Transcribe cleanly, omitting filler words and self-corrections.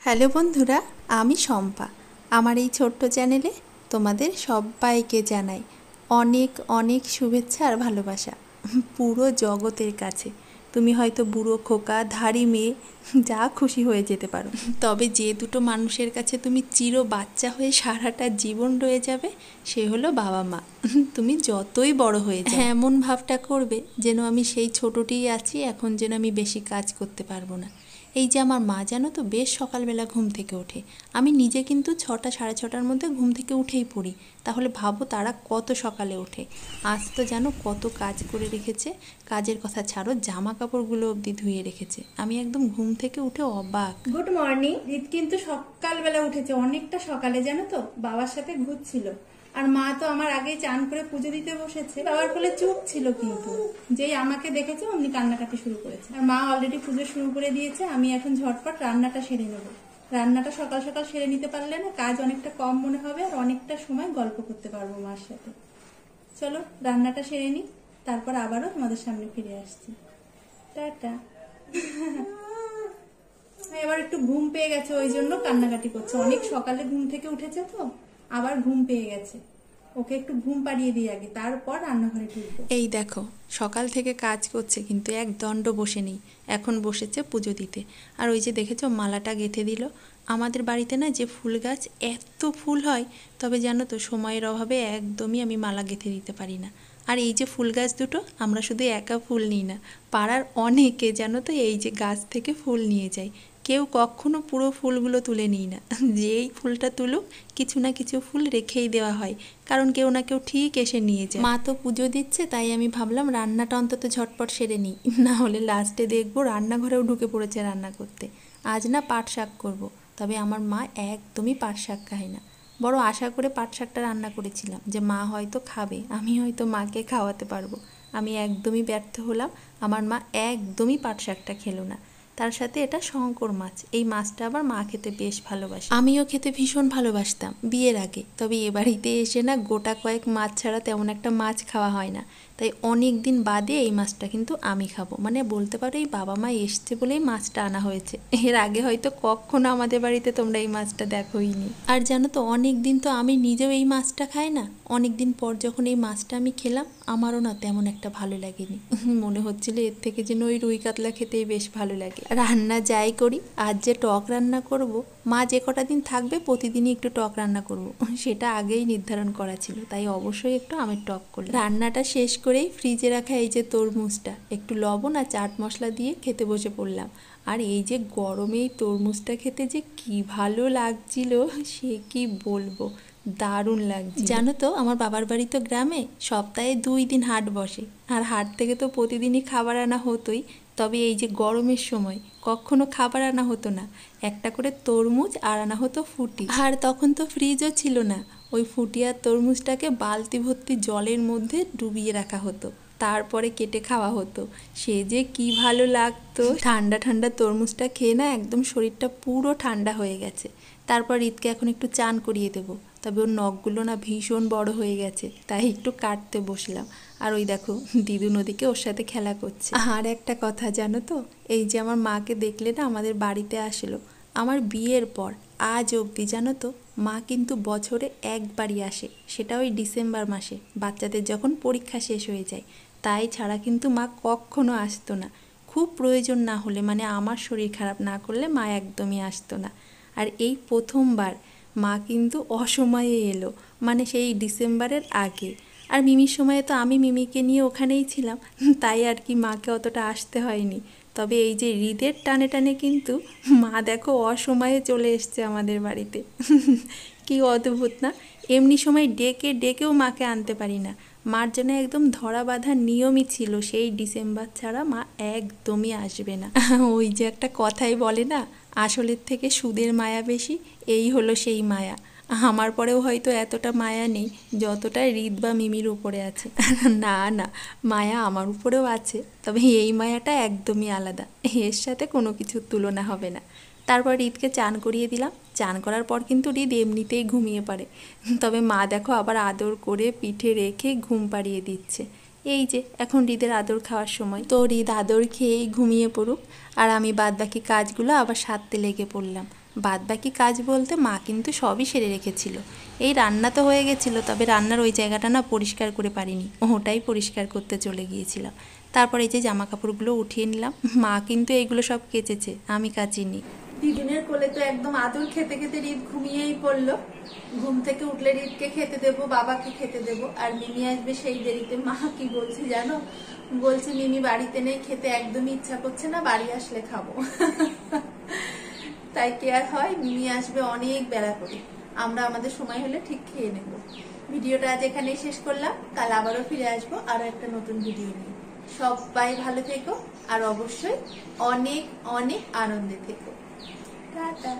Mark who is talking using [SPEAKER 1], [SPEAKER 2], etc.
[SPEAKER 1] Hello বন্ধুরা, আমি শম্পা। আমার এই ছোট্ট চ্যানেলে তোমাদের সবাইকে জানাই অনেক অনেক শুভেচ্ছা আর ভালোবাসা পুরো জগতের কাছে। তুমি হয়তো বুড়ো খোকা ধাড়ি মেয়ে যা খুশি হয়ে যেতে পারো, তবে যে দুটো মানুষের কাছে তুমি চির বাচ্চা হয়ে সারাটা জীবন রয়ে যাবে সে হলো বাবা মা। তুমি যতই বড় হয়ে যাও এমন ভাবটা করবে যেন আমি সেই ছোটটিই আছি, এখন যেন আমি বেশি কাজ করতে পারবো না। এই যে আমার মা জানো তো বেশ সকালবেলা ঘুম থেকে ওঠে। আমি নিজে কিন্তু 6টা সাড়ে 6টার মধ্যে ঘুম থেকে উঠেই পড়ি। তাহলে ভাবো তারা কত সকালে ওঠে। আজ তো জানো কত কাজ করে রেখেছে। কাজের কথা ছাড়ো, জামা কাপড়গুলো অবধি ধুয়ে রেখেছে। আমি একদম ঘুম থেকে উঠে অবাক।
[SPEAKER 2] Good morning. রিত কিন্তু সকালবেলা উঠেছে, অনেকটা সকালে জানো তো, বাবার সাথে ঘুরছিল। আর মা তো আমার আগেই চান করে পুজো দিতে বসেছে। বাবার কোলে চুপ ছিল, কিন্তু যেই আমাকে দেখেছে অমনি কান্নাকাটি শুরু করেছে। আর মা অলরেডি পুজো শুরু করে দিয়েছে। আমি এখন ঝটপট রান্নাটা সেরে নেবো। রান্নাটা সকাল সকাল সেরে নিতে পারলে না কাজ অনেকটা কম মনে হবে, আর অনেকটা সময় গল্প করতে পারবো মার সাথে। চলো রান্নাটা সেরে নিই, তারপর আবারও তোমাদের সামনে ফিরে আসছি। টাটা। এবার একটু ঘুম পেয়ে গেছে, ওই জন্য কান্নাকাটি করছে। অনেক সকালে ঘুম থেকে উঠেছে তো, আবার ঘুম পেয়ে গেছে। ওকে একটু ঘুম পাড়িয়ে দিই আগে, তারপর রান্নাঘরে ঢুকবো।
[SPEAKER 1] এই দেখো সকাল থেকে কাজ করছে কিন্তু এক দণ্ড বসে নেই। এখন বসেছে পুজো দিতে। আর ওই যে দেখেছো মালাটা গেঁথে দিল। আমাদের বাড়িতে না যে ফুল গাছ, এত ফুল হয়, তবে জানো তো সময়ের অভাবে একদমই আমি মালা গেঁথে দিতে পারি না। আর এই যে ফুল গাছ দুটো, আমরা শুধু একা ফুল নিই না, পাড়ার অনেকে জানো তো এই যে গাছ থেকে ফুল নিয়ে যায়। কেউ কখনো পুরো ফুলগুলো তুলে নিই না, যেই ফুলটা তুলুক কিছু না কিছু ফুল রেখেই দেওয়া হয়, কারণ কেউ না কেউ ঠিক এসে নিয়ে যায়। মা তো পুজো দিচ্ছে, তাই আমি ভাবলাম রান্নাটা অন্তত ঝটপট সেরে নিই, না হলে লাস্টে দেখবো রান্নাঘরেও ঢুকে পড়েছে রান্না করতে। আজ না পাট শাক করবো, তবে আমার মা একদমই পাট শাক খায় না। বড় আশা করে পাট শাকটা রান্না করেছিলাম যে মা হয়তো খাবে, আমি হয়তো মাকে খাওয়াতে পারবো। আমি একদমই ব্যর্থ হলাম। আমার মা একদমই পাট শাকটা খেলো না। তার সাথে এটা শঙ্কর মাছ, এই মাছটা আবার মা খেতে বেশ ভালোবাসে। আমিও খেতে ভীষণ ভালোবাসতাম বিয়ের আগে, তবে এ বাড়িতে এসে না গোটা কয়েক মাছ ছাড়া তেমন একটা মাছ খাওয়া হয় না। তাই অনেক দিন বাদে এই মাছটা কিন্তু আমি খাবো, মানে বলতে পারো এই বাবা মা এসছে বলেই মাছটা আনা হয়েছে। এর আগে হয়তো কখনো আমাদের বাড়িতে তোমরা এই মাছটা দেখোইনি। আর জানো তো অনেক দিন তো আমি নিজেও এই মাছটা খাই না। অনেক দিন পর যখন এই মাছটা আমি খেলাম, আমারও না তেমন একটা ভালো লাগেনি। মনে হচ্ছিল এর থেকে যেন ওই রুই কাতলা খেতেই বেশ ভালো লাগে। রান্না যাই করি, আজ যে টক রান্না করব, মা যে কটা দিন থাকবে প্রতিদিনই একটু টক রান্না করব, সেটা আগেই নির্ধারণ করা ছিল। তাই অবশ্যই একটু আমের টক করলাম। রান্নাটা শেষ করেই ফ্রিজে রাখা এই যে তরমুজটা একটু লবণ আর চাট মশলা দিয়ে খেতে বসে পড়লাম। আর এই যে গরমে এই তরমুজটা খেতে যে কি ভালো লাগছিল সে কি বলবো, দারুণ লাগছে। জানো তো আমার বাবার বাড়ি তো গ্রামে, সপ্তাহে 2 দিন হাট বসে। আর হাট থেকে তো প্রতিদিনই খাবার আনা হতোই। তবে এই যে গরমের সময় কখনো খাবার আনা হতো না, একটা করে তরমুজ আর আনা হতো ফুটি। আর তখন তো ফ্রিজও ছিল না, ওই ফুটি আর তরমুজটাকে বালতি ভর্তি জলের মধ্যে ডুবিয়ে রাখা হতো, তারপরে কেটে খাওয়া হতো। সে যে কি ভালো লাগতো। ঠান্ডা ঠান্ডা তরমুজটা খেয়ে না একদম শরীরটা পুরো ঠান্ডা হয়ে গেছে। তারপর রিতকে এখন একটু চান করিয়ে দেবো, তবে ওর নখগুলো না ভীষণ বড় হয়ে গেছে, তাই একটু কাটতে বসলাম। আর ওই দেখো দিদু নদীকে ওর সাথে খেলা করছে। আর একটা কথা জানো তো, এই যে আমার মাকে দেখলে না আমাদের বাড়িতে আসলো আমার বিয়ের পর, আজ অবধি জানো তো মা কিন্তু বছরে একবারই আসে, সেটা ওই ডিসেম্বর মাসে বাচ্চাদের যখন পরীক্ষা শেষ হয়ে যায়। তাই ছাড়া কিন্তু মা কখনো আসতো না। খুব প্রয়োজন না হলে, মানে আমার শরীর খারাপ না করলে মা একদমই আসতো না। আর এই প্রথমবার মা কিন্তু অসময়ে এলো, মানে সেই ডিসেম্বরের আগে। আর মিমির সময়ে তো আমি মিমিকে নিয়ে ওখানেই ছিলাম, তাই আর কি মাকে অতটা আসতে হয়নি। তবে এই যে ঈদের টানে টানে কিন্তু মা দেখো অসময়ে চলে এসছে আমাদের বাড়িতে। কি অদ্ভুত না, এমনি সময় ডেকে ডেকেও মাকে আনতে পারি না। মার জন্য একদম ধরা বাঁধা নিয়মই ছিল সেই ডিসেম্বর ছাড়া মা একদমই আসবে না। ওই যে একটা কথাই বলে না, আসলের থেকে সুদের মায়া বেশি, এই হলো সেই মায়া। আমার পরেও হয়তো এতটা মায়া নেই যতটা রিত বা মিমির উপরে আছে। না না, মায়া আমার উপরেও আছে, তবে এই মায়াটা একদমই আলাদা, এর সাথে কোনো কিছুর তুলনা হবে না। তারপর রিতকে চান করিয়ে দিলাম। চান করার পর কিন্তু রিত এমনিতেই ঘুমিয়ে পড়ে, তবে মা দেখো আবার আদর করে পিঠে রেখে ঘুম পাড়িয়ে দিচ্ছে। এই যে এখন রিদের আদর খাওয়ার সময়, তো রিদ আদর খেয়েই ঘুমিয়ে পড়ুক, আর আমি বাদবাকি কাজগুলো আবার সারতে লেগে পড়লাম। বাদ বাকি কাজ বলতে মা কিন্তু সবই সেরে রেখেছিল। এই রান্না তো হয়ে গেছিলো, তবে রান্নার ওই জায়গাটা না পরিষ্কার করে পারিনি, ওটাই পরিষ্কার করতে চলে গিয়েছিলাম। তারপর এই যে জামা কাপড়গুলো উঠিয়ে নিলাম। মা কিন্তু এইগুলো সব কেচেছে, আমি কাচিনি। দিদিনের কোলে তো একদম আদর খেতে খেতে রিত ঘুমিয়েই পড়লো। ঘুম থেকে উঠলে রিতকে খেতে দেবো, বাবাকে খেতে দেবো, আর মিমি আসবে সেই দেরিতে। মা কি বলছে জানো, বলছে মিমি বাড়িতে নেই, খেতে একদমই ইচ্ছা করছে না, বাড়ি আসলে খাবো। তাই কি আর হয়, মিমি আসবে অনেক বেলা করে, আমরা আমাদের সময় হলে ঠিক খেয়ে নেব। ভিডিওটা আজ এখানেই শেষ করলাম, কাল আবারও ফিরে আসবো আরো একটা নতুন ভিডিও নিয়ে। সবাই ভালো থেকো, আর অবশ্যই অনেক অনেক আনন্দে থেকো। টাটা।